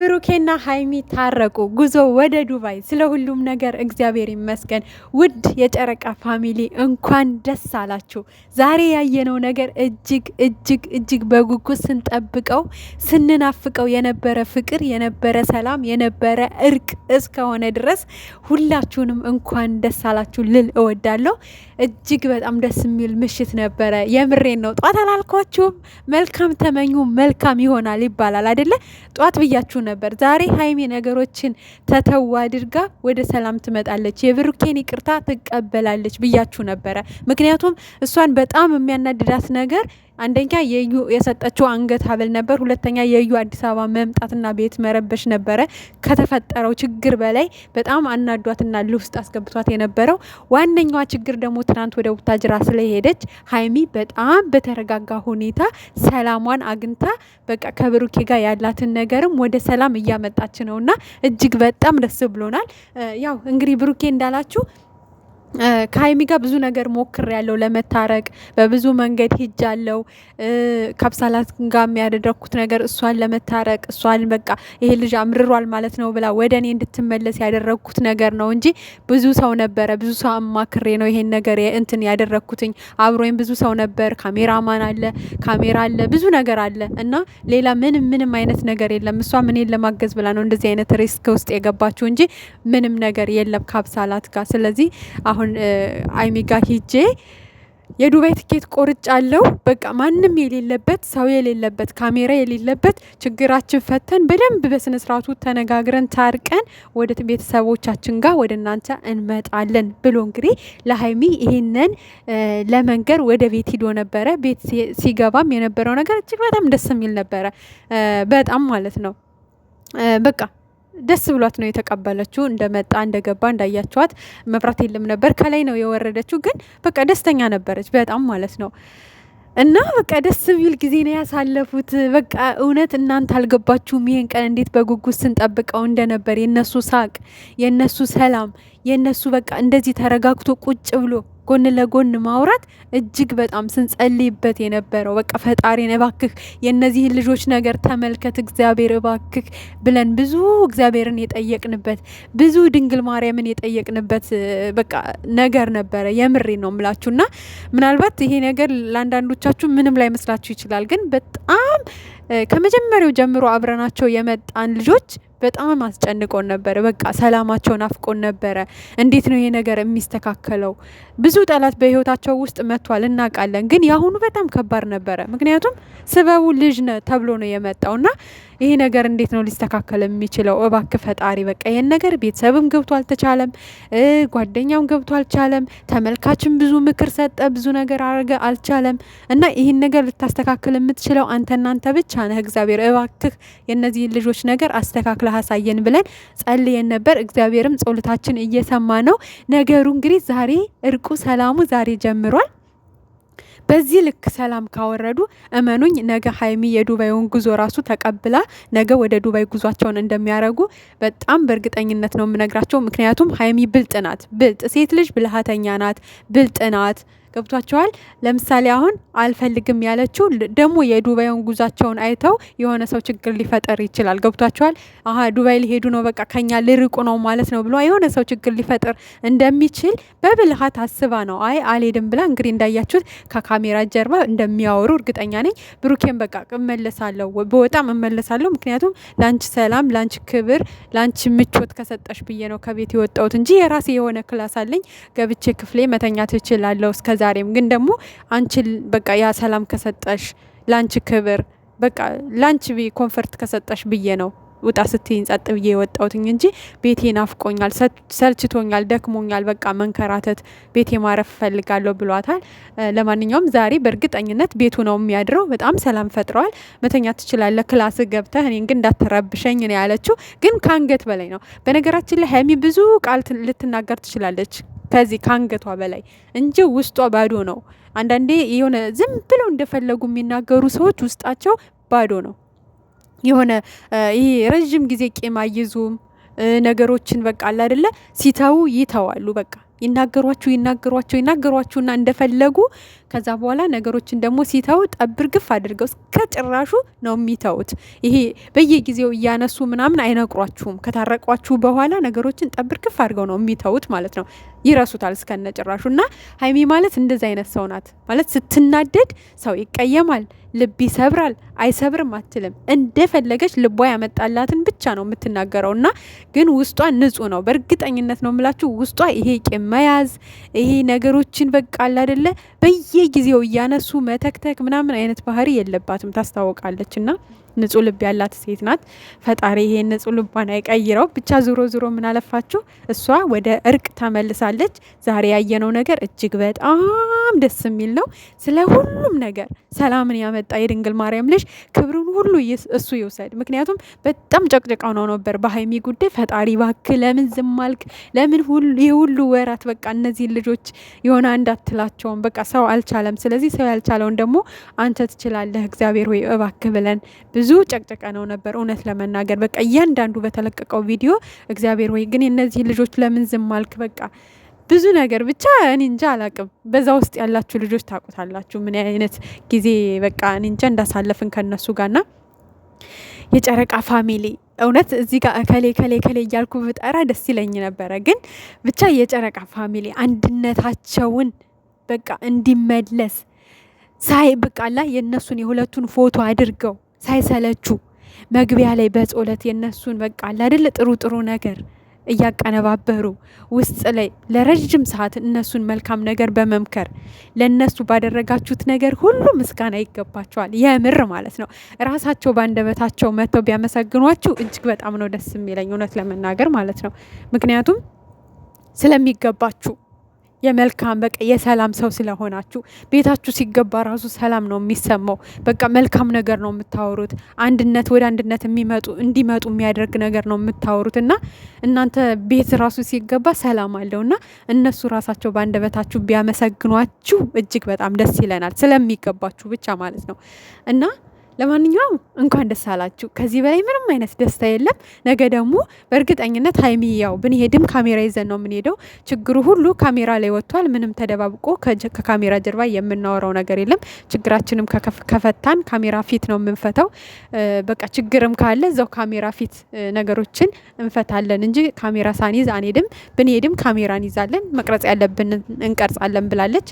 ብሩኬና ሀይሚ ታረቁ። ጉዞ ወደ ዱባይ። ስለ ሁሉም ነገር እግዚአብሔር ይመስገን። ውድ የጨረቃ ፋሚሊ እንኳን ደስ አላችሁ። ዛሬ ያየነው ነገር እጅግ እጅግ እጅግ በጉጉት ስንጠብቀው ስንናፍቀው የነበረ ፍቅር፣ የነበረ ሰላም፣ የነበረ እርቅ እስከሆነ ድረስ ሁላችሁንም እንኳን ደስ አላችሁ ልል እወዳለሁ። እጅግ በጣም ደስ የሚል ምሽት ነበረ። የምሬን ነው። ጧት አላልኳችሁም? መልካም ተመኙ መልካም ይሆናል ይባላል አይደለ? ጧት ብያችሁ ነበር። ዛሬ ሀይሚ ነገሮችን ተተው አድርጋ ወደ ሰላም ትመጣለች፣ የብሩኬን ይቅርታ ትቀበላለች ብያችሁ ነበረ። ምክንያቱም እሷን በጣም የሚያናድዳት ነገር አንደኛ የዩ የሰጠችው አንገት ሀብል ነበር። ሁለተኛ የዩ አዲስ አበባ መምጣትና ቤት መረበሽ ነበረ። ከተፈጠረው ችግር በላይ በጣም አናዷትና ልውስጥ አስገብቷት የነበረው ዋነኛዋ ችግር ደግሞ ትናንት ወደ ቡታጅራ ስለሄደች ሀይሚ በጣም በተረጋጋ ሁኔታ ሰላሟን አግኝታ በቃ ከብሩኬ ጋር ያላትን ነገርም ወደ ሰላም እያመጣች ነውና እጅግ በጣም ደስ ብሎናል። ያው እንግዲህ ብሩኬ እንዳላችሁ ከሀይሚ ጋር ብዙ ነገር ሞክር ያለው ለመታረቅ በብዙ መንገድ ሂጃለው። ካብሳላት ጋር የሚያደረግኩት ነገር እሷን ለመታረቅ እሷን በቃ ይሄ ልጅ አምርሯል ማለት ነው ብላ ወደ እኔ እንድትመለስ ያደረግኩት ነገር ነው እንጂ ብዙ ሰው ነበረ፣ ብዙ ሰው አማክሬ ነው ይሄን ነገር እንትን ያደረግኩትኝ። አብሮኝ ብዙ ሰው ነበር፣ ካሜራማን አለ፣ ካሜራ አለ፣ ብዙ ነገር አለ እና ሌላ ምንም አይነት ነገር የለም። እሷ እኔን ለማገዝ ብላ ነው እንደዚህ አይነት ሪስክ ውስጥ የገባችው እንጂ ምንም ነገር የለም ካብሳላት ጋር። ስለዚህ አሁን ሀይሚ ጋር ሂጄ የዱባይ ትኬት ቆርጫለሁ። በቃ ማንም የሌለበት ሰው የሌለበት ካሜራ የሌለበት ችግራችን ፈተን በደንብ በስነ ስርዓቱ ተነጋግረን ታርቀን ወደ ቤተሰቦቻችን ጋር ወደ እናንተ እንመጣለን ብሎ እንግዲህ ለሀይሚ ይሄንን ለመንገር ወደ ቤት ሂዶ ነበረ። ቤት ሲገባም የነበረው ነገር እጅግ በጣም ደስ የሚል ነበረ። በጣም ማለት ነው በቃ ደስ ብሏት ነው የተቀበለችው። እንደመጣ እንደገባ እንዳያቸዋት መብራት የለም ነበር፣ ከላይ ነው የወረደችው። ግን በቃ ደስተኛ ነበረች በጣም ማለት ነው። እና በቃ ደስ የሚል ጊዜ ነው ያሳለፉት። በቃ እውነት እናንተ አልገባችሁም ይሄን ቀን እንዴት በጉጉት ስንጠብቀው እንደነበር። የነሱ ሳቅ፣ የነሱ ሰላም፣ የነሱ በቃ እንደዚህ ተረጋግቶ ቁጭ ብሎ ጎን ለጎን ማውራት እጅግ በጣም ስንጸልይበት የነበረው በቃ ፈጣሪን እባክህ የነዚህን ልጆች ነገር ተመልከት እግዚአብሔር እባክህ ብለን ብዙ እግዚአብሔርን የጠየቅንበት ብዙ ድንግል ማርያምን የጠየቅንበት በቃ ነገር ነበረ። የምሬ ነው ምላችሁና ምናልባት ይሄ ነገር ለአንዳንዶቻችሁ ምንም ላይ መስላችሁ ይችላል። ግን በጣም ከመጀመሪያው ጀምሮ አብረናቸው የመጣን ልጆች በጣም አስጨንቆን ነበረ። በቃ ሰላማቸውን አፍቆን ነበረ። እንዴት ነው ይሄ ነገር የሚስተካከለው? ብዙ ጠላት በህይወታቸው ውስጥ መጥቷል እናውቃለን። ግን የአሁኑ በጣም ከባድ ነበረ። ምክንያቱም ስበቡ ልጅ ተብሎ ነው የመጣውና ይሄ ነገር እንዴት ነው ሊስተካከል የሚችለው? እባክህ ፈጣሪ በቃ ይሄን ነገር ቤተሰብም ገብቶ አልተቻለም፣ ጓደኛም ገብቶ አልቻለም፣ ተመልካችም ብዙ ምክር ሰጠ፣ ብዙ ነገር አረገ፣ አልቻለም። እና ይህን ነገር ልታስተካክል የምትችለው አንተ ብቻ ነህ። እግዚአብሔር እባክህ የእነዚህን ልጆች ነገር አስተካክለ አሳየን ብለን ጸልየን ነበር። እግዚአብሔርም ጸሎታችን እየሰማ ነው። ነገሩ እንግዲህ ዛሬ እርቁ ሰላሙ ዛሬ ጀምሯል። በዚህ ልክ ሰላም ካወረዱ እመኑኝ ነገ ሀይሚ የዱባይውን ጉዞ ራሱ ተቀብላ ነገ ወደ ዱባይ ጉዟቸውን እንደሚያደርጉ በጣም በእርግጠኝነት ነው የምነግራቸው። ምክንያቱም ሀይሚ ብልጥ ናት። ብልጥ ሴት ልጅ ብልሃተኛ ናት፣ ብልጥ ናት። ገብቷቸዋል። ለምሳሌ አሁን አልፈልግም ያለችው ደግሞ የዱባይውን ጉዟቸውን አይተው የሆነ ሰው ችግር ሊፈጠር ይችላል። ገብቷቸዋል። ዱባይ ሊሄዱ ነው በቃ ከኛ ልርቁ ነው ማለት ነው ብሎ የሆነ ሰው ችግር ሊፈጠር እንደሚችል በብልሃት አስባ ነው አልሄድም ብላ እንግዲህ እንዳያችሁት ከካሜራ ጀርባ እንደሚያወሩ እርግጠኛ ነኝ። ብሩኬን በቃ እመለሳለሁ፣ በጣም እመለሳለሁ። ምክንያቱም ላንቺ ሰላም፣ ላንቺ ክብር፣ ላንቺ ምቾት ከሰጠሽ ብዬ ነው ከቤት የወጣሁት እንጂ የራሴ የሆነ ክላስ አለኝ ገብቼ ክፍሌ መተኛት እችላለሁ እስከ ዛሬም። ግን ደግሞ አንቺ በቃ ያ ሰላም ከሰጠሽ ላንቺ ክብር በቃ ላንቺ ኮንፈርት ከሰጠሽ ብዬ ነው ውጣ ስትይኝ ጸጥ ብዬ የወጣሁትኝ እንጂ ቤቴ ናፍቆኛል፣ ሰልችቶኛል፣ ደክሞኛል፣ በቃ መንከራተት ቤቴ ማረፍ ፈልጋለሁ ብሏታል። ለማንኛውም ዛሬ በእርግጠኝነት ቤቱ ነው የሚያድረው። በጣም ሰላም ፈጥረዋል። መተኛ ትችላለህ ክላስ ገብተህ፣ እኔን ግን እንዳትረብሸኝ ነው ያለችው። ግን ከአንገት በላይ ነው። በነገራችን ላይ ሀይሚ ብዙ ቃል ልትናገር ትችላለች ከዚህ ከአንገቷ በላይ እንጂ ውስጧ ባዶ ነው። አንዳንዴ የሆነ ዝም ብለው እንደፈለጉ የሚናገሩ ሰዎች ውስጣቸው ባዶ ነው። የሆነ ይሄ ረዥም ጊዜ ቂም አይዙም ነገሮችን በቃ አለ አይደለ ሲተው ይተዋሉ። በቃ ይናገሯችሁና እንደፈለጉ ከዛ በኋላ ነገሮችን ደግሞ ሲተው ጠብር ግፍ አድርገው እስከ ጭራሹ ነው የሚተውት። ይሄ በየጊዜው እያነሱ ምናምን አይነግሯችሁም። ከታረቋችሁ በኋላ ነገሮችን ጠብር ግፍ አድርገው ነው የሚተውት ማለት ነው። ይረሱታል እስከነ ጭራሹ። እና ሀይሚ ማለት እንደዚ አይነት ሰው ናት ማለት ስትናደድ ሰው ይቀየማል፣ ልብ ይሰብራል፣ አይሰብርም አትልም። እንደፈለገች ልቧ ያመጣላትን ብቻ ነው የምትናገረው። እና ግን ውስጧ ንጹህ ነው። በእርግጠኝነት ነው የምላችሁ ውስጧ ይሄ ቂም መያዝ ይሄ ነገሮችን በቃ አለ አይደለ በየጊዜው እያነሱ መተክተክ ምናምን አይነት ባህሪ የለባትም፣ ታስታውቃለች። እና ንጹህ ልብ ያላት ሴት ናት። ፈጣሪ ይሄን ንጹህ ልቧን አይቀይረው። ብቻ ዞሮ ምን አለፋችሁ እሷ ወደ እርቅ ተመልሳለች። ዛሬ ያየነው ነገር እጅግ በጣም ደስ የሚል ነው። ስለ ሁሉም ነገር ሰላምን ያመጣ የድንግል ማርያም ልጅ ክብሩን ሁሉ እሱ ይውሰድ። ምክንያቱም በጣም ጨቅጭቃው ነው ነበር በሀይሚ ጉዳይ። ፈጣሪ እባክህ ለምን ዝም አልክ? ለምን የሁሉ ወራት በቃ እነዚህ ልጆች የሆነ እንዳትላቸውም በቃ ሰው አልቻለም። ስለዚህ ሰው ያልቻለውን ደግሞ አንተ ትችላለህ እግዚአብሔር ወይ እባክህ ብለን ብዙ ጨቅጨቀ ነው ነበር። እውነት ለመናገር በቃ እያንዳንዱ በተለቀቀው ቪዲዮ እግዚአብሔር ወይ ግን የነዚህ ልጆች ለምን ዝም አልክ? በቃ ብዙ ነገር ብቻ እኔ እንጃ አላቅም። በዛ ውስጥ ያላችሁ ልጆች ታውቁታላችሁ ምን አይነት ጊዜ በቃ እኔ እንጃ እንዳሳለፍን ከነሱ ጋርና የጨረቃ ፋሚሊ እውነት እዚህ ጋር ከሌ እያልኩ ብጠራ ደስ ይለኝ ነበረ። ግን ብቻ የጨረቃ ፋሚሊ አንድነታቸውን በቃ እንዲመለስ በቃላ የእነሱን የሁለቱን ፎቶ አድርገው ሳይሰለቹ መግቢያ ላይ በጸሎት የነሱን በቃ አይደል ጥሩ ነገር እያቀነባበሩ ውስጥ ላይ ለረጅም ሰዓት እነሱን መልካም ነገር በመምከር ለነሱ ባደረጋችሁት ነገር ሁሉ ምስጋና ይገባቸዋል። የምር ማለት ነው። ራሳቸው ባንደበታቸው መተው ቢያመሰግኗችሁ እጅግ በጣም ነው ደስ የሚለኝ እውነት ለመናገር ማለት ነው። ምክንያቱም ስለሚገባችሁ የመልካም በቃ የሰላም ሰው ስለሆናችሁ ቤታችሁ ሲገባ ራሱ ሰላም ነው የሚሰማው። በቃ መልካም ነገር ነው የምታወሩት። አንድነት ወደ አንድነት እንዲመጡ የሚያደርግ ነገር ነው የምታወሩት። እና እናንተ ቤት ራሱ ሲገባ ሰላም አለው። እና እነሱ ራሳቸው በአንደበታችሁ ቢያመሰግኗችሁ እጅግ በጣም ደስ ይለናል። ስለሚገባችሁ ብቻ ማለት ነው። እና ለማንኛውም እንኳን ደስ አላችሁ። ከዚህ በላይ ምንም አይነት ደስታ የለም። ነገ ደግሞ በእርግጠኝነት ሀይሚ ያው ብንሄድም ካሜራ ይዘን ነው የምንሄደው። ችግሩ ሁሉ ካሜራ ላይ ወጥቷል። ምንም ተደባብቆ ከካሜራ ጀርባ የምናወራው ነገር የለም። ችግራችንም ከፈታን ካሜራ ፊት ነው የምንፈታው። በቃ ችግርም ካለ እዛው ካሜራ ፊት ነገሮችን እንፈታለን እንጂ ካሜራ ሳንይዝ አንሄድም። ብንሄድም ካሜራ እንይዛለን። መቅረጽ ያለብን እንቀርጻለን ብላለች።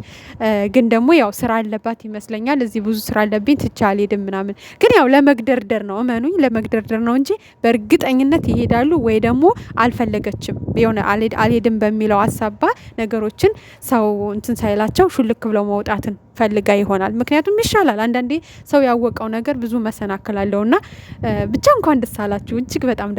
ግን ደግሞ ያው ስራ አለባት ይመስለኛል። እዚህ ብዙ ስራ አለብኝ ትቼ አልሄድም ምናምን ግን ያው ለመግደርደር ነው እመኑኝ፣ ለመግደርደር ነው እንጂ በእርግጠኝነት ይሄዳሉ። ወይ ደግሞ አልፈለገችም የሆነ አልሄድም በሚለው አሳባ ነገሮችን ሰው እንትን ሳይላቸው ሹልክ ብለው መውጣትን ፈልጋ ይሆናል። ምክንያቱም ይሻላል አንዳንዴ ሰው ያወቀው ነገር ብዙ መሰናክል አለውና ብቻ እንኳን ደስ አላችሁ እጅግ በጣም